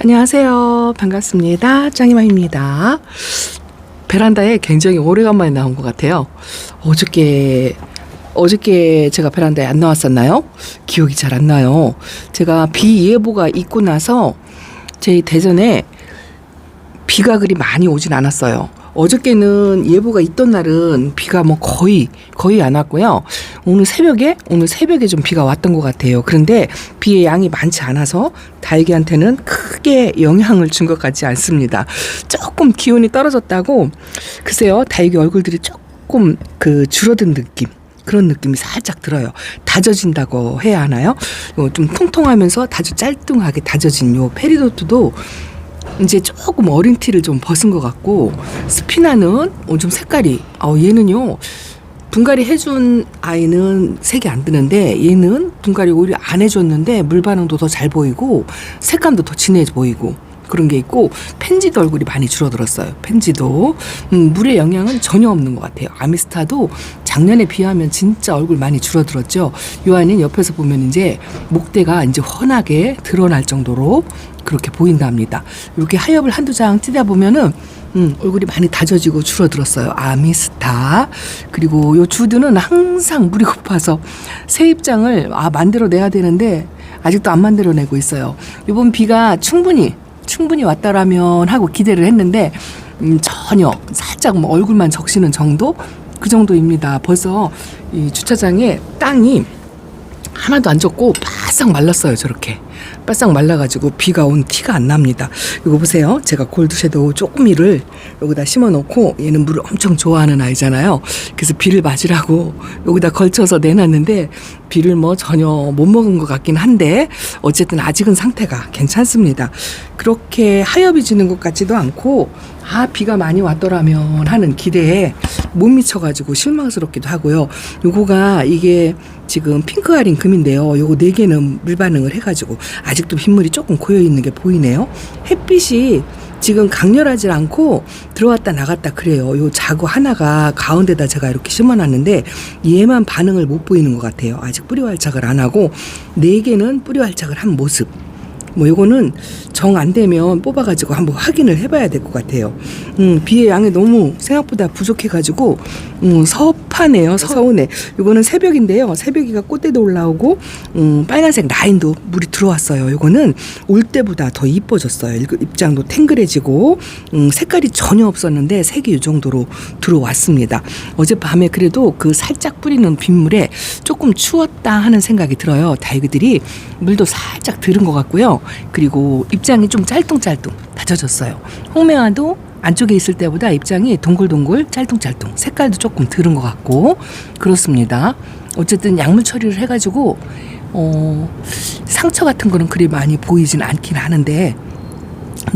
안녕하세요. 반갑습니다. 짱이맘입니다. 베란다에 굉장히 오래간만에 나온 것 같아요. 어저께 제가 베란다에 안 나왔었나요? 기억이 잘 안 나요. 제가 비 예보가 있고 나서 제 대전에 비가 그리 많이 오진 않았어요. 어저께는 예보가 있던 날은 비가 뭐 거의 안 왔고요. 오늘 새벽에 좀 비가 왔던 것 같아요. 그런데 비의 양이 많지 않아서 다육이한테는 크게 영향을 준 것 같지 않습니다. 조금 기온이 떨어졌다고 글쎄요, 다육이 얼굴들이 조금 줄어든 느낌. 그런 느낌이 살짝 들어요. 다져진다고 해야 하나요? 좀 통통하면서 아주 짤뚱하게 다져진 요 페리도트도 이제 조금 어린 티를 좀 벗은 것 같고, 스피나는 좀 색깔이 얘는요 분갈이 해준 아이는 색이 안 드는데 얘는 분갈이 오히려 안 해줬는데 물 반응도 더 잘 보이고 색감도 더 진해 보이고 그런 게 있고, 펜지도 얼굴이 많이 줄어들었어요. 펜지도 물의 영향은 전혀 없는 것 같아요. 아미스타도 작년에 비하면 진짜 얼굴 많이 줄어들었죠. 이 아이는 옆에서 보면 이제 목대가 이제 훤하게 드러날 정도로 그렇게 보인답니다. 이렇게 하엽을 한두 장 띄다 보면은 얼굴이 많이 다져지고 줄어들었어요. 아미스타. 그리고 요 주드는 항상 물이 고파서 새 입장을 만들어내야 되는데 아직도 안 만들어내고 있어요. 이번 비가 충분히 왔다라면 하고 기대를 했는데 전혀 살짝 뭐 얼굴만 적시는 정도? 그 정도입니다. 벌써 이 주차장에 땅이 하나도 안 젖고 바싹 말랐어요. 저렇게 바싹 말라가지고 비가 온 티가 안 납니다. 이거 보세요. 제가 골드 섀도우 조금이를 여기다 심어놓고, 얘는 물을 엄청 좋아하는 아이잖아요. 그래서 비를 맞으라고 여기다 걸쳐서 내놨는데 비를 뭐 전혀 못 먹은 것 같긴 한데 어쨌든 아직은 상태가 괜찮습니다. 그렇게 하엽이 지는 것 같지도 않고 비가 많이 왔더라면 하는 기대에 못 미쳐가지고 실망스럽기도 하고요. 요거가 이게 지금 핑크아린 금인데요. 요거 4개는 물 반응을 해가지고 아직도 빗물이 조금 고여있는 게 보이네요. 햇빛이 지금 강렬하지 않고 들어왔다 나갔다 그래요. 요 자구 하나가 가운데다 제가 이렇게 심어놨는데 얘만 반응을 못 보이는 것 같아요. 아직 뿌리 활착을 안 하고 4개는 뿌리 활착을 한 모습. 뭐 요거는 정 안 되면 뽑아가지고 한번 확인을 해봐야 될 것 같아요. 비의 양이 너무 생각보다 부족해가지고 섭하네요. 서운해. 요거는 새벽인데요. 새벽이가 꽃대도 올라오고 빨간색 라인도 물이 들어왔어요. 요거는 올 때보다 더 이뻐졌어요. 입장도 탱글해지고 색깔이 전혀 없었는데 색이 이 정도로 들어왔습니다. 어젯밤에 그래도 그 살짝 뿌리는 빗물에 조금 추웠다 하는 생각이 들어요. 다육이들이 물도 살짝 들은 것 같고요. 그리고 입장이 좀 짤뚱짤뚱 다져졌어요. 홍매화도 안쪽에 있을 때보다 입장이 동글동글 짤뚱짤뚱, 색깔도 조금 들은 것 같고 그렇습니다. 어쨌든 약물 처리를 해가지고 상처 같은 거는 그리 많이 보이진 않긴 하는데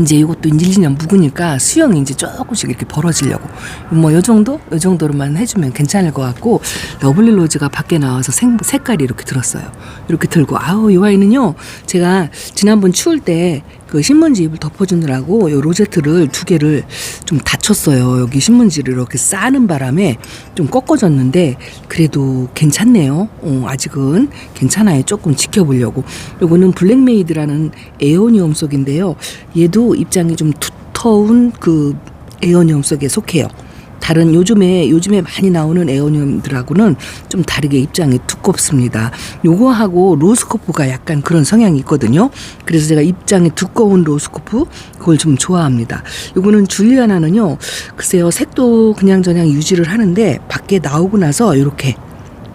이제 이것도 1, 2년 묵으니까 수영이 이제 조금씩 이렇게 벌어지려고 뭐 요 정도로만 해주면 괜찮을 것 같고, 러블리 로즈가 밖에 나와서 색깔이 이렇게 들었어요. 이렇게 들고 이 아이는요 제가 지난번 추울 때 그 신문지 잎을 덮어주느라고 요 로제트를 2개를 좀 다쳤어요. 여기 신문지를 이렇게 싸는 바람에 좀 꺾어졌는데 그래도 괜찮네요. 아직은 괜찮아요. 조금 지켜보려고. 요거는 블랙메이드라는 에오니엄 속인데요. 얘도 입장이 좀 두터운 그 에오니엄 속에 속해요. 다른 요즘에 많이 나오는 에오니엄들하고는 좀 다르게 입장이 두껍습니다. 요거하고 로스코프가 약간 그런 성향이 있거든요. 그래서 제가 입장이 두꺼운 로스코프 그걸 좀 좋아합니다. 요거는 줄리아나는요 글쎄요 색도 그냥저냥 유지를 하는데 밖에 나오고 나서 이렇게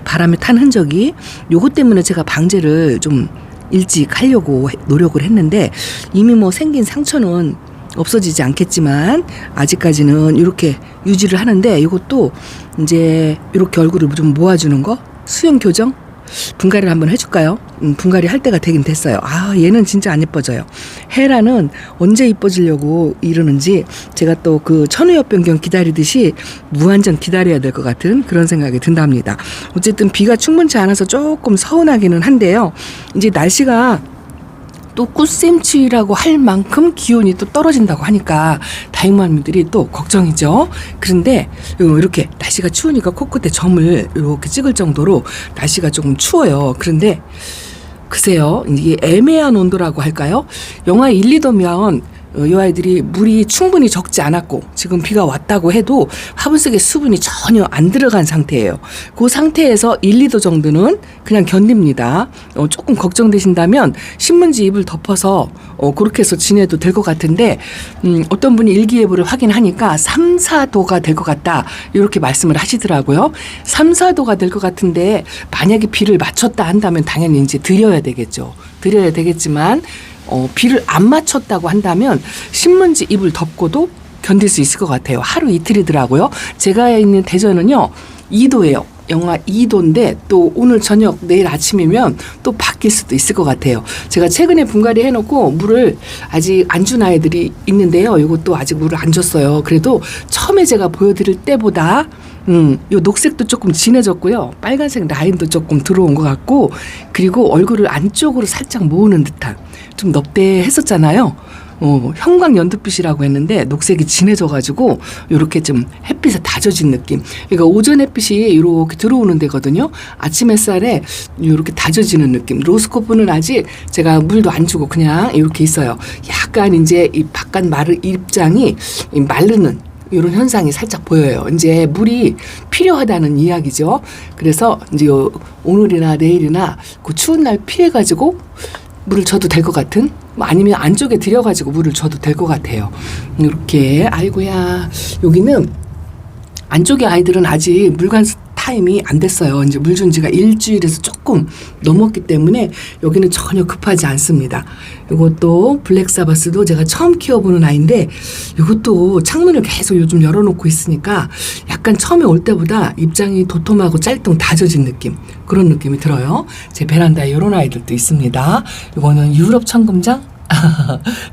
바람에 탄 흔적이, 요거 때문에 제가 방제를 좀 일찍 하려고 노력을 했는데 이미 뭐 생긴 상처는 없어지지 않겠지만 아직까지는 이렇게 유지를 하는데, 이것도 이제 이렇게 얼굴을 좀 모아주는 거, 수영 교정 분갈이를 한번 해줄까요? 분갈이 할 때가 되긴 됐어요. 얘는 진짜 안 예뻐져요. 헤라는 언제 이뻐지려고 이러는지 제가 또 그 천우엽 변경 기다리듯이 무한정 기다려야 될 것 같은 그런 생각이 든답니다. 어쨌든 비가 충분치 않아서 조금 서운하기는 한데요. 이제 날씨가 또 꽃샘추위라고 할 만큼 기온이 또 떨어진다고 하니까 다육맘들이 또 걱정이죠. 그런데 이렇게 날씨가 추우니까 코끝에 점을 이렇게 찍을 정도로 날씨가 조금 추워요. 그런데 글쎄요, 이게 애매한 온도라고 할까요? 영하 1, 2도면 이 아이들이 물이 충분히 적지 않았고 지금 비가 왔다고 해도 화분 속에 수분이 전혀 안 들어간 상태예요. 그 상태에서 1, 2도 정도는 그냥 견딥니다. 조금 걱정되신다면 신문지 잎을 덮어서 그렇게 해서 지내도 될 것 같은데 어떤 분이 일기예보를 확인하니까 3, 4도가 될 것 같다 이렇게 말씀을 하시더라고요. 3, 4도가 될 것 같은데 만약에 비를 맞췄다 한다면 당연히 이제 드려야 되겠죠. 드려야 되겠지만 비를 안 맞췄다고 한다면 신문지 잎을 덮고도 견딜 수 있을 것 같아요. 하루 이틀이더라고요. 제가 있는 대전은요 2도예요. 영하 2도인데 또 오늘 저녁 내일 아침이면 또 바뀔 수도 있을 것 같아요. 제가 최근에 분갈이 해놓고 물을 아직 안 준 아이들이 있는데요. 이것도 아직 물을 안 줬어요. 그래도 처음에 제가 보여드릴 때보다 요 녹색도 조금 진해졌고요. 빨간색 라인도 조금 들어온 것 같고 그리고 얼굴을 안쪽으로 살짝 모으는 듯한 좀 넙대했었잖아요. 형광 연두빛이라고 했는데 녹색이 진해져가지고 이렇게 좀 햇빛에 다져진 느낌. 그러니까 오전 햇빛이 이렇게 들어오는 데거든요. 아침 햇살에 이렇게 다져지는 느낌. 로스코프는 아직 제가 물도 안 주고 그냥 이렇게 있어요. 약간 이제 이 바깥 입장이 마르는 이런 현상이 살짝 보여요. 이제 물이 필요하다는 이야기죠. 그래서 이제 오늘이나 내일이나 그 추운 날 피해가지고 물을 줘도 될 것 같은 아니면 안쪽에 들여가지고 물을 줘도 될 것 같아요. 이렇게 아이고야 여기는 안쪽에 아이들은 아직 물관 타임이 안 됐어요. 이제 물 준 지가 일주일에서 조금 넘었기 때문에 여기는 전혀 급하지 않습니다. 이것도 블랙사바스도 제가 처음 키워보는 아이인데 이것도 창문을 계속 요즘 열어놓고 있으니까 약간 처음에 올 때보다 입장이 도톰하고 짤뚱 다져진 느낌 그런 느낌이 들어요. 제 베란다에 이런 아이들도 있습니다. 이거는 유럽 청금장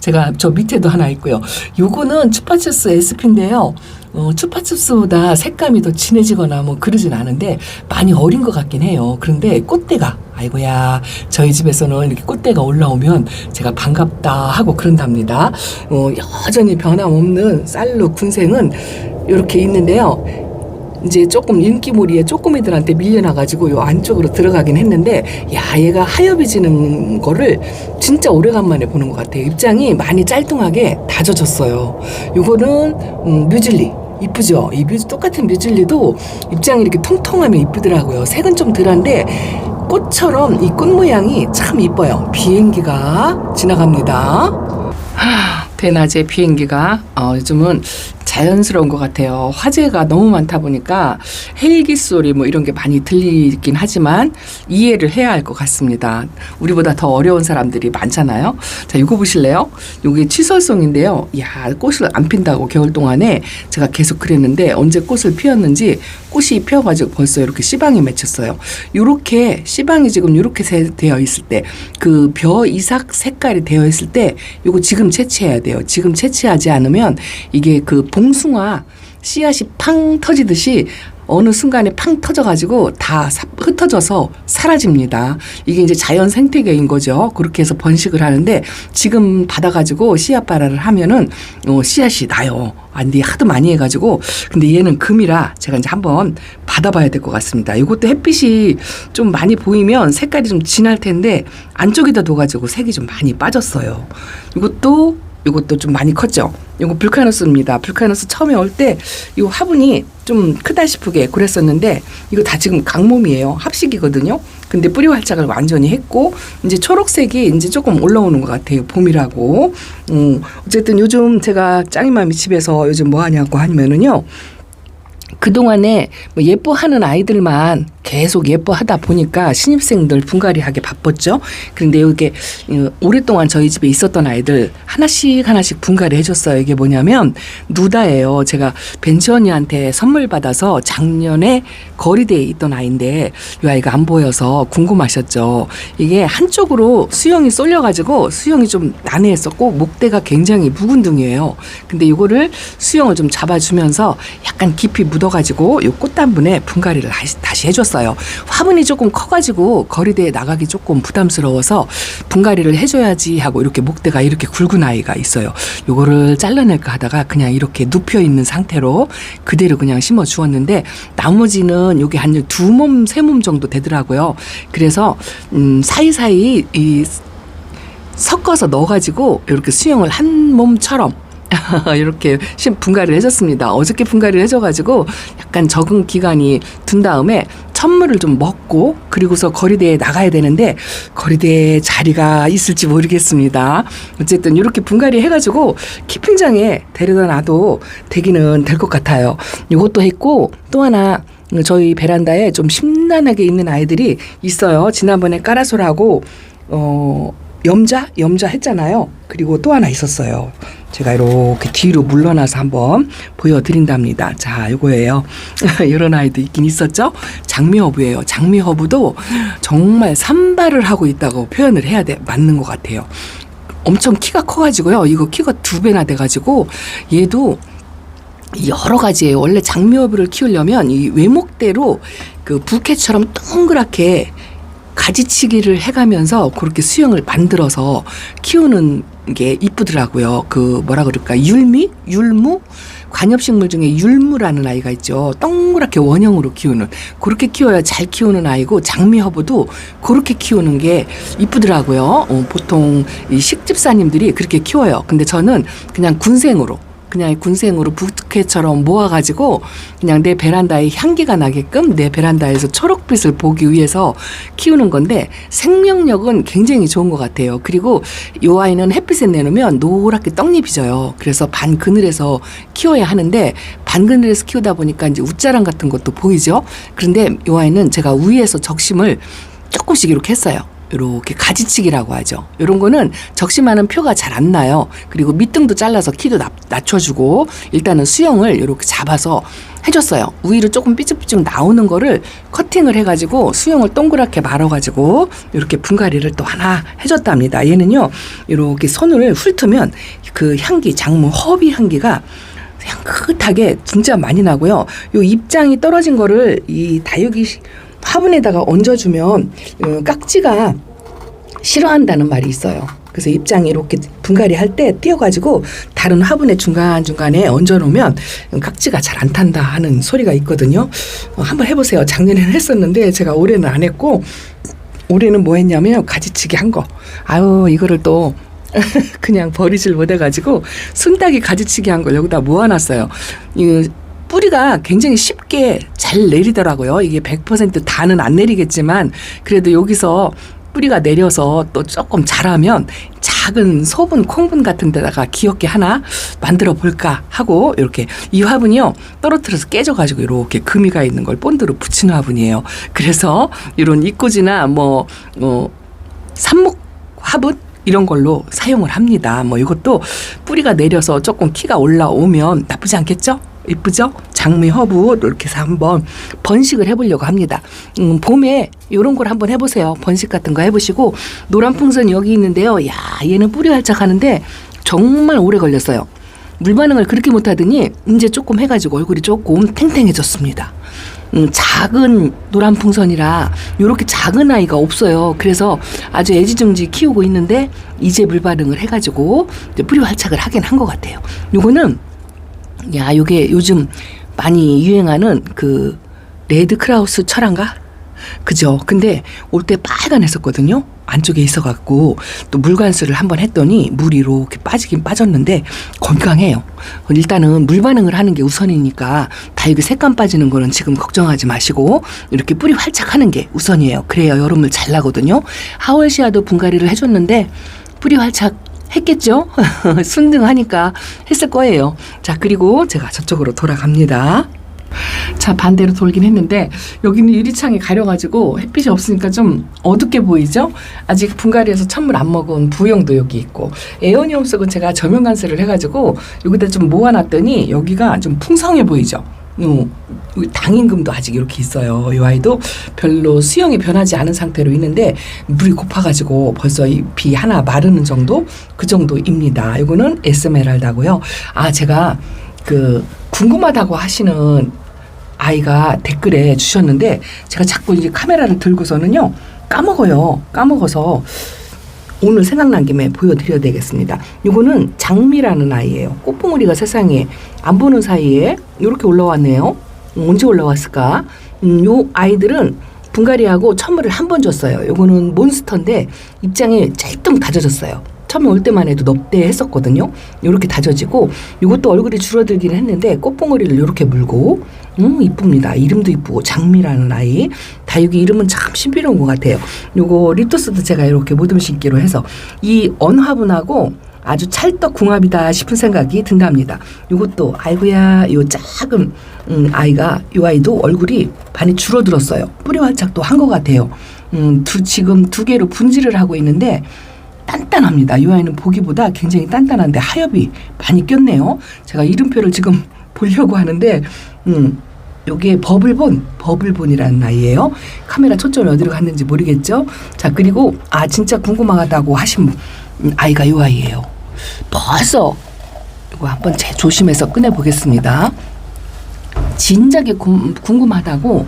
제가 저 밑에도 하나 있고요. 요거는 추파추스 SP인데요. 추파춥스보다 색감이 더 진해지거나 뭐 그러진 않은데 많이 어린 것 같긴 해요. 그런데 꽃대가 아이고야 저희 집에서는 이렇게 꽃대가 올라오면 제가 반갑다 하고 그런답니다. 여전히 변함없는 쌀로 군생은 이렇게 있는데요. 이제 조금 인기몰이에 쪼꼬미들한테 밀려나가지고 요 안쪽으로 들어가긴 했는데 야 얘가 하얘지는 거를 진짜 오래간만에 보는 것 같아요. 입장이 많이 짤뚱하게 다져졌어요. 요거는 뮤즐리 이쁘죠? 이 똑같은 뮤즐리도 입장이 이렇게 통통하면 이쁘더라고요. 색은 좀 덜한데 꽃처럼 이 꽃 모양이 참 이뻐요. 비행기가 지나갑니다. 대낮에 비행기가 요즘은 자연스러운 것 같아요. 화재가 너무 많다 보니까 헬기 소리 뭐 이런 게 많이 들리긴 하지만 이해를 해야 할 것 같습니다. 우리보다 더 어려운 사람들이 많잖아요. 자, 이거 보실래요? 이게 치설송인데요. 야, 꽃을 안 핀다고 겨울 동안에 제가 계속 그랬는데 언제 꽃을 피웠는지 꽃이 피어가지고 벌써 이렇게 씨방이 맺혔어요. 이렇게 씨방이 지금 이렇게 되어 있을 때 그 벼 이삭 색깔이 되어 있을 때 이거 지금 채취해야 돼요. 지금 채취하지 않으면 이게 그 봉숭아 씨앗이 팡 터지듯이 어느 순간에 팡 터져가지고 다 흩어져서 사라집니다. 이게 이제 자연 생태계인 거죠. 그렇게 해서 번식을 하는데 지금 받아가지고 씨앗 발화를 하면은 씨앗이 나요. 근데 하도 많이 해가지고 근데 얘는 금이라 제가 이제 한번 받아봐야 될 것 같습니다. 이것도 햇빛이 좀 많이 보이면 색깔이 좀 진할 텐데 안쪽에다 둬가지고 색이 좀 많이 빠졌어요. 이것도 좀 많이 컸죠. 이거 불카누스입니다. 불카누스 처음에 올 때 이 화분이 좀 크다 싶게 그랬었는데 이거 다 지금 강몸이에요. 합식이거든요. 근데 뿌리 활착을 완전히 했고 이제 초록색이 이제 조금 올라오는 것 같아요. 봄이라고. 어쨌든 요즘 제가 짱이맘이 집에서 요즘 뭐 하냐고 하면은요. 그동안에 뭐 예뻐하는 아이들만 계속 예뻐하다 보니까 신입생들 분갈이하게 바빴죠. 그런데 이게 오랫동안 저희 집에 있었던 아이들 하나씩 분갈이 해줬어요. 이게 뭐냐면 누다예요. 제가 벤치 언니한테 선물 받아서 작년에 거리대에 있던 아이인데 이 아이가 안 보여서 궁금하셨죠. 이게 한쪽으로 수영이 쏠려가지고 수영이 좀 난해했었고 목대가 굉장히 묵은둥이에요. 근데 이거를 수영을 좀 잡아주면서 약간 깊이 묻어가지고 넣어가지고 요 꽃단분에 분갈이를 다시 해줬어요. 화분이 조금 커가지고 거리대에 나가기 조금 부담스러워서 분갈이를 해줘야지 하고 이렇게 목대가 이렇게 굵은 아이가 있어요. 요거를 잘라낼까 하다가 그냥 이렇게 눕혀 있는 상태로 그대로 그냥 심어 주었는데 나머지는 요게 한 2몸, 3몸 정도 되더라고요. 그래서 사이사이 섞어서 넣어가지고 이렇게 수영을 한 몸처럼 이렇게 분갈이를 해줬습니다. 어저께 분갈이를 해줘가지고 약간 적응 기간이 둔 다음에 천물을 좀 먹고 그리고서 거리대에 나가야 되는데 거리대에 자리가 있을지 모르겠습니다. 어쨌든 이렇게 분갈이 해가지고 키핑장에 데려다 놔도 되기는 될 것 같아요. 이것도 했고 또 하나 저희 베란다에 좀 심란하게 있는 아이들이 있어요. 지난번에 까라솔하고 염자 했잖아요. 그리고 또 하나 있었어요. 제가 이렇게 뒤로 물러나서 한번 보여드린답니다. 자, 요거예요. 이런 아이도 있긴 있었죠. 장미허브예요. 장미허브도 정말 산발을 하고 있다고 표현을 해야 맞는 것 같아요. 엄청 키가 커가지고요. 이거 키가 2배나 돼가지고 얘도 여러 가지예요. 원래 장미허브를 키우려면 이 외목대로 그 부케처럼 동그랗게 가지치기를 해가면서 그렇게 수영을 만들어서 키우는 게 이쁘더라고요. 그 뭐라 그럴까 율무? 관엽식물 중에 율무라는 아이가 있죠. 동그랗게 원형으로 키우는 그렇게 키워야 잘 키우는 아이고 장미허브도 그렇게 키우는 게 이쁘더라고요. 보통 이 식집사님들이 그렇게 키워요. 근데 저는 그냥 군생으로 부케처럼 모아가지고 그냥 내 베란다에 향기가 나게끔 내 베란다에서 초록빛을 보기 위해서 키우는 건데 생명력은 굉장히 좋은 것 같아요. 그리고 이 아이는 햇빛에 내놓으면 노랗게 떡잎이 져요. 그래서 반그늘에서 키워야 하는데 반그늘에서 키우다 보니까 이제 웃자랑 같은 것도 보이죠. 그런데 이 아이는 제가 위에서 적심을 조금씩 이렇게 했어요. 이렇게 가지치기라고 하죠. 이런 거는 적심하는 표가 잘 안 나요. 그리고 밑등도 잘라서 키도 낮춰주고 일단은 수영을 이렇게 잡아서 해줬어요. 위로 조금 삐죽삐죽 나오는 거를 커팅을 해가지고 수영을 동그랗게 말아가지고 이렇게 분갈이를 또 하나 해줬답니다. 얘는요 이렇게 손을 훑으면 그 향기 장무 허비 향기가 향긋하게 진짜 많이 나고요. 요 잎장이 떨어진 거를 이 다육이 화분에다가 얹어주면 깍지가 싫어한다는 말이 있어요. 그래서 잎장이 이렇게 분갈이 할 때 띄어가지고 다른 화분에 중간중간에 얹어놓으면 깍지가 잘 안 탄다 하는 소리가 있거든요. 한번 해보세요. 작년에는 했었는데 제가 올해는 안 했고 올해는 뭐 했냐면 가지치기 한 거. 아유 이거를 또 그냥 버리질 못해가지고 순닭이 가지치기 한 걸 여기다 모아놨어요. 뿌리가 굉장히 쉽게 잘 내리더라고요. 이게 100% 다는 안 내리겠지만 그래도 여기서 뿌리가 내려서 또 조금 자라면 작은 소분, 콩분 같은 데다가 귀엽게 하나 만들어 볼까 하고 이렇게 이 화분이요. 떨어뜨려서 깨져가지고 이렇게 금이가 있는 걸 본드로 붙이는 화분이에요. 그래서 이런 입꽂이나 삽목 화분 이런 걸로 사용을 합니다. 이것도 뿌리가 내려서 조금 키가 올라오면 나쁘지 않겠죠? 이쁘죠? 장미 허브 이렇게 해서 한번 번식을 해보려고 합니다. 봄에 이런 걸 한번 해보세요. 번식 같은 거 해보시고 노란 풍선 여기 있는데요. 야 얘는 뿌리 활짝하는데 정말 오래 걸렸어요. 물 반응을 그렇게 못하더니 이제 조금 해가지고 얼굴이 조금 탱탱해졌습니다. 작은 노란 풍선이라 이렇게 작은 아이가 없어요. 그래서 아주 애지중지 키우고 있는데 이제 물 반응을 해가지고 이제 뿌리 활착을 하긴 한 것 같아요. 요거는 요게 요즘 많이 유행하는 그 레드 크라우스 철화인가? 그죠? 근데 올 때 빨간했었거든요. 안쪽에 있어갖고 또 물관수를 한번 했더니 물이 이렇게 빠지긴 빠졌는데 건강해요. 일단은 물 반응을 하는 게 우선이니까 다육이 색감 빠지는 거는 지금 걱정하지 마시고 이렇게 뿌리 활착하는 게 우선이에요. 그래야 여름을 잘 나거든요. 하월시아도 분갈이를 해줬는데 뿌리 활착 했겠죠? 순등하니까 했을 거예요. 자, 그리고 제가 저쪽으로 돌아갑니다. 자, 반대로 돌긴 했는데 여기는 유리창이 가려가지고 햇빛이 없으니까 좀 어둡게 보이죠? 아직 분갈이에서 천물 안 먹은 부영도 여기 있고 에어니움 속은 제가 저면 관세를 해가지고 여기다 좀 모아놨더니 여기가 좀 풍성해 보이죠? 당임금도 아직 이렇게 있어요. 이 아이도 별로 수영이 변하지 않은 상태로 있는데 물이 고파가지고 벌써 잎이 하나 마르는 정도? 그 정도입니다. 이거는 에스메랄다고요. 제가 궁금하다고 하시는 아이가 댓글에 주셨는데 제가 자꾸 이제 카메라를 들고서는요 까먹어서 오늘 생각난 김에 보여드려야 되겠습니다. 이거는 장미라는 아이예요. 꽃봉오리가 세상에 안 보는 사이에 이렇게 올라왔네요. 언제 올라왔을까? 요 아이들은 분갈이하고 천물을 한 번 줬어요. 요거는 몬스터인데 입장이 짤뚱 다져졌어요. 처음에 올 때만 해도 넙대했었거든요. 요렇게 다져지고 요것도 얼굴이 줄어들긴 했는데 꽃봉오리를 요렇게 물고 이쁩니다. 이름도 이쁘고 장미라는 아이. 다육이 이름은 참 신비로운 것 같아요. 요거 립토스도 제가 이렇게 모듬 심기로 해서 이 언화분하고 아주 찰떡궁합이다 싶은 생각이 든답니다. 요것도 아이고야 요 작은 아이가 요 아이도 얼굴이 많이 줄어들었어요. 뿌리 활착도 한 것 같아요. 지금 두 개로 분질을 하고 있는데 단단합니다. 이 아이는 보기보다 굉장히 단단한데 하엽이 많이 꼈네요. 제가 이름표를 지금 보려고 하는데 요게 버블본이라는 아이예요. 카메라 초점이 어디로 갔는지 모르겠죠. 자, 그리고 진짜 궁금하다고 하신 아이가 요 아이예요. 벌써 이거 한번 조심해서 꺼내 보겠습니다. 진작에 궁금하다고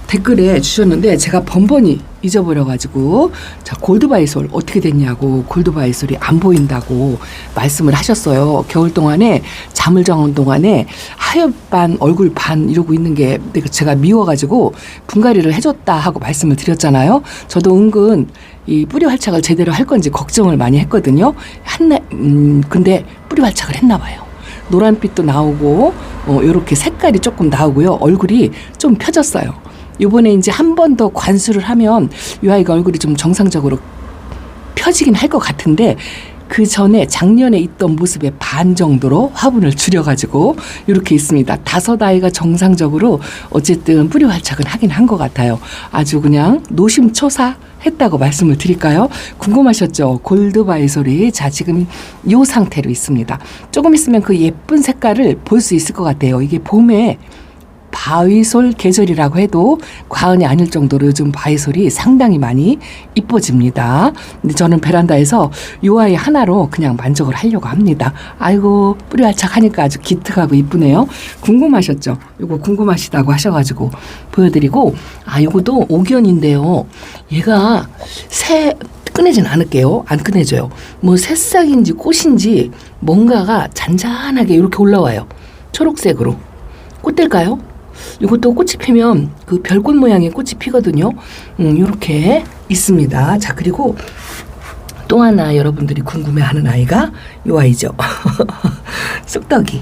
댓글에 주셨는데 제가 번번이 잊어버려가지고 자 골드바이솔 어떻게 됐냐고 골드바이솔이 안 보인다고 말씀을 하셨어요. 겨울 동안에 잠을 자는 동안에 하엽 반 얼굴 반 이러고 있는 게 제가 미워가지고 분갈이를 해줬다 하고 말씀을 드렸잖아요. 저도 은근 이 뿌리 활착을 제대로 할 건지 걱정을 많이 했거든요. 근데 뿌리 활착을 했나 봐요. 노란빛도 나오고 이렇게 색깔이 조금 나오고요. 얼굴이 좀 펴졌어요. 요번에 이제 한 번 더 관수를 하면 이 아이가 얼굴이 좀 정상적으로 펴지긴 할 것 같은데 그 전에 작년에 있던 모습의 반 정도로 화분을 줄여가지고 이렇게 있습니다. 5아이가 정상적으로 어쨌든 뿌리 활착은 하긴 한 것 같아요. 아주 그냥 노심초사했다고 말씀을 드릴까요? 궁금하셨죠? 골드바이솔이 자 지금 이 상태로 있습니다. 조금 있으면 그 예쁜 색깔을 볼 수 있을 것 같아요. 이게 봄에 바위솔 계절이라고 해도 과언이 아닐 정도로 요즘 바위솔이 상당히 많이 이뻐집니다. 근데 저는 베란다에서 이 아이 하나로 그냥 만족을 하려고 합니다. 아이고 뿌리 활착하니까 아주 기특하고 이쁘네요. 궁금하셨죠? 이거 궁금하시다고 하셔가지고 보여드리고 이것도 옥연인데요. 얘가 꺼내진 않을게요. 안 꺼내져요. 뭐 새싹인지 꽃인지 뭔가가 잔잔하게 이렇게 올라와요. 초록색으로. 꽃될까요? 이것도 꽃이 피면 그 별꽃 모양의 꽃이 피거든요. 이렇게 있습니다. 자, 그리고 또 하나 여러분들이 궁금해하는 아이가 이 아이죠. 쑥떡이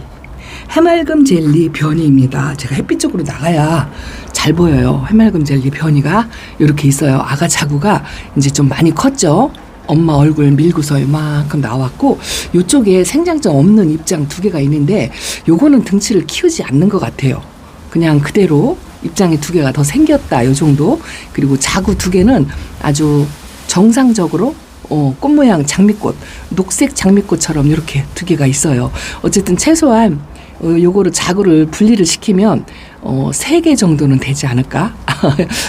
해맑음 젤리 변이입니다. 제가 햇빛 쪽으로 나가야 잘 보여요. 해맑음 젤리 변이가 이렇게 있어요. 아가 자구가 이제 좀 많이 컸죠. 엄마 얼굴 밀고서 이만큼 나왔고 이쪽에 생장점 없는 입장 2개가 있는데 요거는 등치를 키우지 않는 것 같아요. 그냥 그대로 입장이 2개가 더 생겼다 요 정도. 그리고 자구 2개는 아주 정상적으로 꽃 모양 장미꽃 녹색 장미꽃처럼 이렇게 2개가 있어요. 어쨌든 최소한 요거를 자구를 분리를 시키면 3개 정도는 되지 않을까?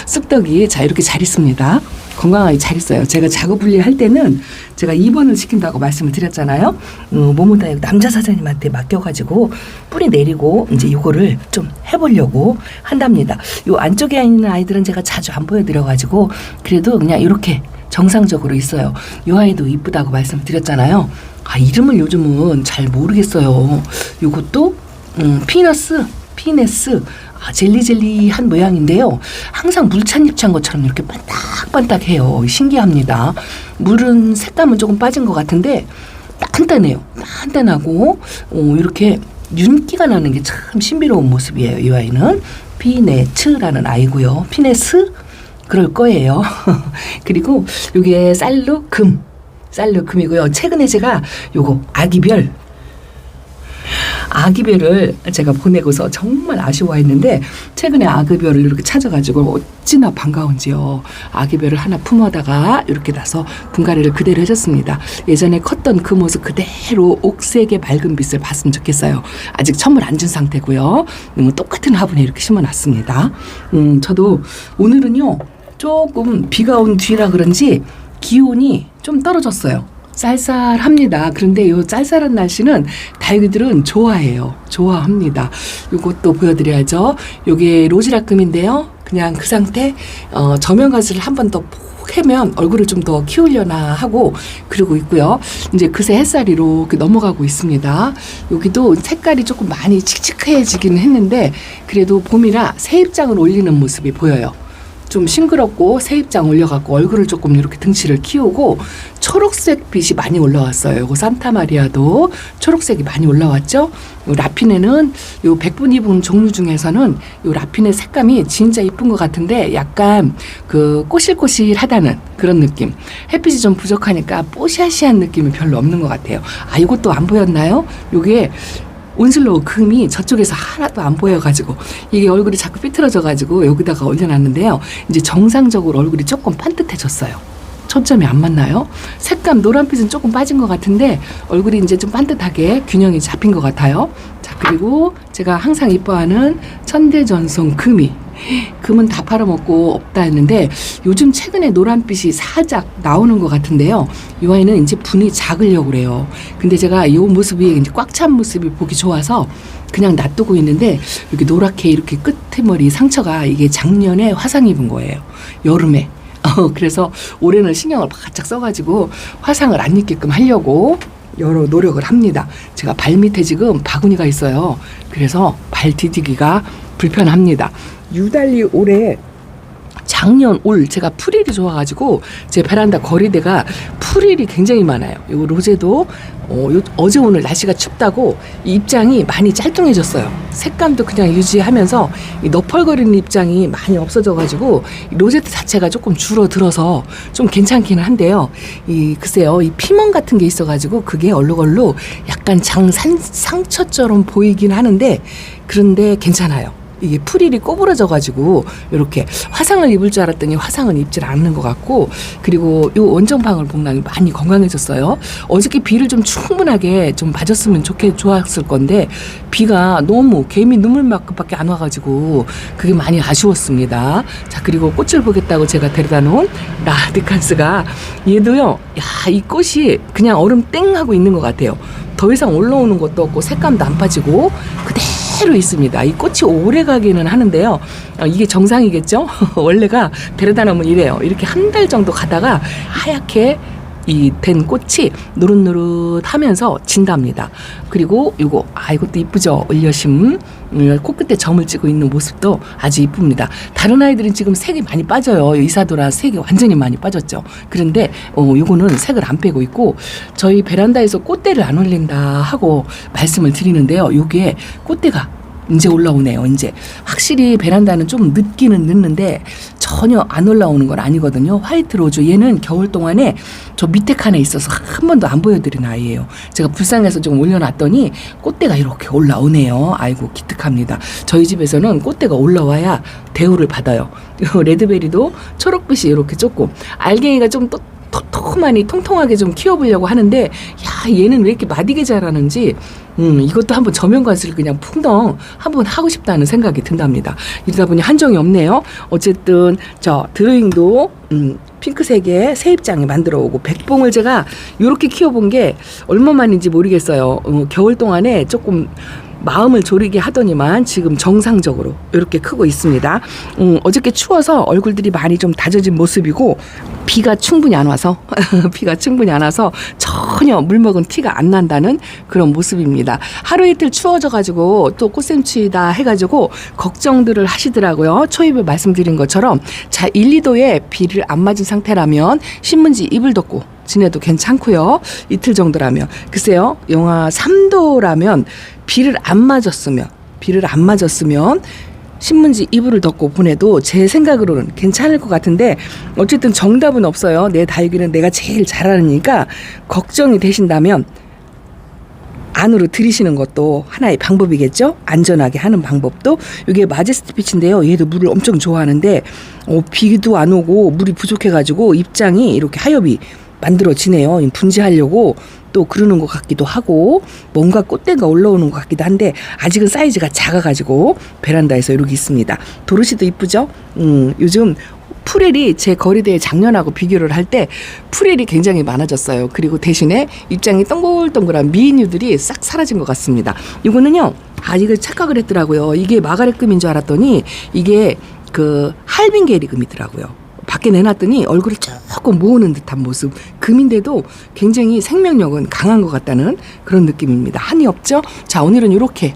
쑥떡이 자 이렇게 잘 있습니다. 건강하게 잘 있어요. 제가 자구 분리할 때는 제가 입원을 시킨다고 말씀을 드렸잖아요. 모모다육 남자 사장님한테 맡겨가지고 뿌리 내리고 이제 요거를 좀 해보려고 한답니다. 요 안쪽에 있는 아이들은 제가 자주 안 보여드려가지고 그래도 그냥 이렇게 정상적으로 있어요. 요 아이도 이쁘다고 말씀드렸잖아요. 이름을 요즘은 잘 모르겠어요. 요것도 피네스 젤리한 모양인데요. 항상 물찬잎 찬 것처럼 이렇게 반딱반딱해요. 신기합니다. 물은 색감은 조금 빠진 것 같은데 단단해요. 단단하고 이렇게 윤기가 나는 게 참 신비로운 모습이에요. 이 아이는 피네츠라는 아이고요. 피네스 그럴 거예요. 그리고 이게 쌀루금이고요. 최근에 제가 요거 아기별을 제가 보내고서 정말 아쉬워했는데 최근에 아기별을 이렇게 찾아가지고 어찌나 반가운지요. 아기별을 하나 품어다가 이렇게 나서 분갈이를 그대로 해줬습니다. 예전에 컸던 그 모습 그대로 옥색의 맑은 빛을 봤으면 좋겠어요. 아직 천물 안 준 상태고요. 똑같은 화분에 이렇게 심어놨습니다. 저도 오늘은요 조금 비가 온 뒤라 그런지 기온이 좀 떨어졌어요. 쌀쌀합니다. 그런데 요 쌀쌀한 날씨는 다육이들은 좋아해요. 좋아합니다. 요것도 보여드려야죠. 요게 로즈라끔인데요. 그냥 그 상태 저면가지를 한 번 더 푹 해면 얼굴을 좀 더 키우려나 하고 그러고 있고요. 이제 그새 햇살이 이렇게 넘어가고 있습니다. 여기도 색깔이 조금 많이 칙칙해지기는 했는데 그래도 봄이라 새 입장을 올리는 모습이 보여요. 좀 싱그럽고 새 입장 올려갖고 얼굴을 조금 이렇게 등치를 키우고 초록색 빛이 많이 올라왔어요. 요거 산타마리아도 초록색이 많이 올라왔죠. 요 라피네는 요 100분 2분 종류 중에서는 요 라피네 색감이 진짜 이쁜 것 같은데 약간 그 꼬실꼬실하다는 그런 느낌. 햇빛이 좀 부족하니까 뽀샤시한 느낌이 별로 없는 것 같아요. 아, 이것도 안 보였나요? 요게 온슬로우 금이 저쪽에서 하나도 안 보여가지고 이게 얼굴이 자꾸 삐뚤어져가지고 여기다가 올려놨는데요. 이제 정상적으로 얼굴이 조금 반듯해졌어요. 초점이 안 맞나요? 색감 노란빛은 조금 빠진 것 같은데 얼굴이 이제 좀 반듯하게 균형이 잡힌 것 같아요. 자, 그리고 제가 항상 이뻐하는 천대전송 금이 금은 다 팔아먹고 없다 했는데 요즘 최근에 노란빛이 살짝 나오는 것 같은데요. 이 아이는 이제 분이 작으려고 그래요. 근데 제가 이 모습이 이제 꽉 찬 모습이 보기 좋아서 그냥 놔두고 있는데 여기 노랗게 이렇게 끝머리 상처가 이게 작년에 화상 입은 거예요. 여름에. 그래서 올해는 신경을 바짝 써가지고 화상을 안 입게끔 하려고 여러 노력을 합니다. 제가 발 밑에 지금 바구니가 있어요. 그래서 발 디디기가 불편합니다. 유달리 올해 작년 올 제가 풀일이 좋아가지고 제 베란다 거리대가 풀일이 굉장히 많아요. 요 로제도 어제 오늘 날씨가 춥다고 이 입장이 많이 짤뚱해졌어요. 색감도 그냥 유지하면서 이 너펄거리는 입장이 많이 없어져가지고 로제트 자체가 조금 줄어들어서 좀 괜찮기는 한데요. 글쎄요, 이 피멍 같은 게 있어가지고 그게 얼룩얼룩 약간 상처처럼 보이긴 하는데 그런데 괜찮아요. 이게 풀일이 꼬부러져가지고 이렇게 화상을 입을 줄 알았더니 화상은 입질 않는 것 같고 그리고 요 원정방울 복랑이 많이 건강해졌어요. 어저께 비를 좀 충분하게 좀 맞았으면 좋았을 건데 비가 너무 개미 눈물만큼밖에 안 와가지고 그게 많이 아쉬웠습니다. 자, 그리고 꽃을 보겠다고 제가 데려다 놓은 라디칸스가 얘도요. 야, 이 꽃이 그냥 얼음 땡 하고 있는 것 같아요. 더 이상 올라오는 것도 없고 색감도 안 빠지고 그대로 있습니다. 이 꽃이 오래 가기는 하는데요. 이게 정상이겠죠? 원래가 데려다 놓으면 이래요. 이렇게 한 달 정도 가다가 하얗게 된 꽃이 노릇노릇하면서 진답니다. 그리고 이것도 이쁘죠? 올려심 코끝에 점을 찍고 있는 모습도 아주 이쁩니다. 다른 아이들은 지금 색이 많이 빠져요. 이사도라 색이 완전히 많이 빠졌죠. 그런데 요거는 색을 안 빼고 있고 저희 베란다에서 꽃대를 안 올린다 하고 말씀을 드리는데요. 요게 꽃대가 이제 올라오네요. 이제 확실히 베란다는 좀 늦기는 늦는데 전혀 안 올라오는 건 아니거든요. 화이트 로즈 얘는 겨울 동안에 저 밑에 칸에 있어서 한 번도 안 보여드린 아이예요. 제가 불쌍해서 좀 올려놨더니 꽃대가 이렇게 올라오네요. 아이고 기특합니다. 저희 집에서는 꽃대가 올라와야 대우를 받아요. 레드베리도 초록빛이 이렇게 조금 알갱이가 좀 또 토토하니 통통하게 좀 키워보려고 하는데 야 얘는 왜 이렇게 마디게 자라는지 이것도 한번 저면관수를 그냥 풍덩 한번 하고 싶다는 생각이 든답니다. 이러다 보니 한정이 없네요. 어쨌든 저 드로잉도 핑크색의 새 입장에 만들어 오고 백봉을 제가 이렇게 키워본 게 얼마만인지 모르겠어요. 겨울 동안에 조금 마음을 졸이게 하더니만 지금 정상적으로 이렇게 크고 있습니다. 어저께 추워서 얼굴들이 많이 좀 다져진 모습이고 비가 충분히 안 와서 전혀 물 먹은 티가 안 난다는 그런 모습입니다. 하루 이틀 추워져가지고 또 꽃샘추위다 해가지고 걱정들을 하시더라고요. 초입에 말씀드린 것처럼 자 1, 2도에 비를 안 맞은 상태라면 신문지 이불 덮고 지내도 괜찮고요. 이틀 정도라면 글쎄요 영하 3도라면 비를 안 맞았으면 신문지 이불을 덮고 보내도 제 생각으로는 괜찮을 것 같은데 어쨌든 정답은 없어요. 내 다육이는 내가 제일 잘 아니까 걱정이 되신다면 안으로 들이시는 것도 하나의 방법이겠죠. 안전하게 하는 방법도 이게 마제스티 빛인데요. 얘도 물을 엄청 좋아하는데 비도 안 오고 물이 부족해가지고 입장이 이렇게 하엽이 만들어지네요. 분지하려고 또 그러는 것 같기도 하고 뭔가 꽃대가 올라오는 것 같기도 한데 아직은 사이즈가 작아가지고 베란다에서 이렇게 있습니다. 도르시도 이쁘죠? 요즘 풀일이 제 거리대에 작년하고 비교를 할 때 풀일이 굉장히 많아졌어요. 그리고 대신에 입장이 동글동글한 미인류들이 싹 사라진 것 같습니다. 이거는요, 이거 착각을 했더라고요. 이게 마가렛금인 줄 알았더니 이게 그 할빈게리금이더라고요. 밖에 내놨더니 얼굴을 조금 모으는 듯한 모습. 금인데도 굉장히 생명력은 강한 것 같다는 그런 느낌입니다. 한이 없죠? 자, 오늘은 이렇게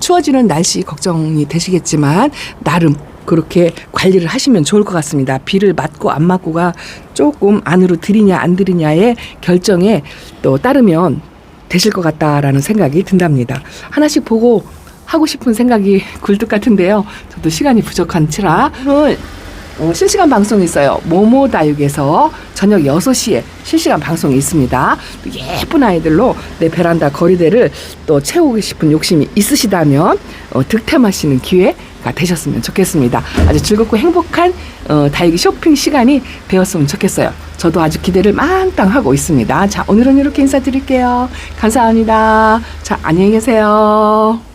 추워지는 날씨 걱정이 되시겠지만 나름 그렇게 관리를 하시면 좋을 것 같습니다. 비를 맞고 안 맞고가 조금 안으로 들이냐 안 들이냐의 결정에 또 따르면 되실 것 같다라는 생각이 든답니다. 하나씩 보고 하고 싶은 생각이 굴뚝 같은데요. 저도 시간이 부족한지라 오늘 실시간 방송이 있어요. 모모다육에서 저녁 6시에 실시간 방송이 있습니다. 또 예쁜 아이들로 내 베란다 거리대를 또 채우고 싶은 욕심이 있으시다면 득템하시는 기회가 되셨으면 좋겠습니다. 아주 즐겁고 행복한 다육이 쇼핑 시간이 되었으면 좋겠어요. 저도 아주 기대를 만땅하고 있습니다. 자, 오늘은 이렇게 인사드릴게요. 감사합니다. 자, 안녕히 계세요.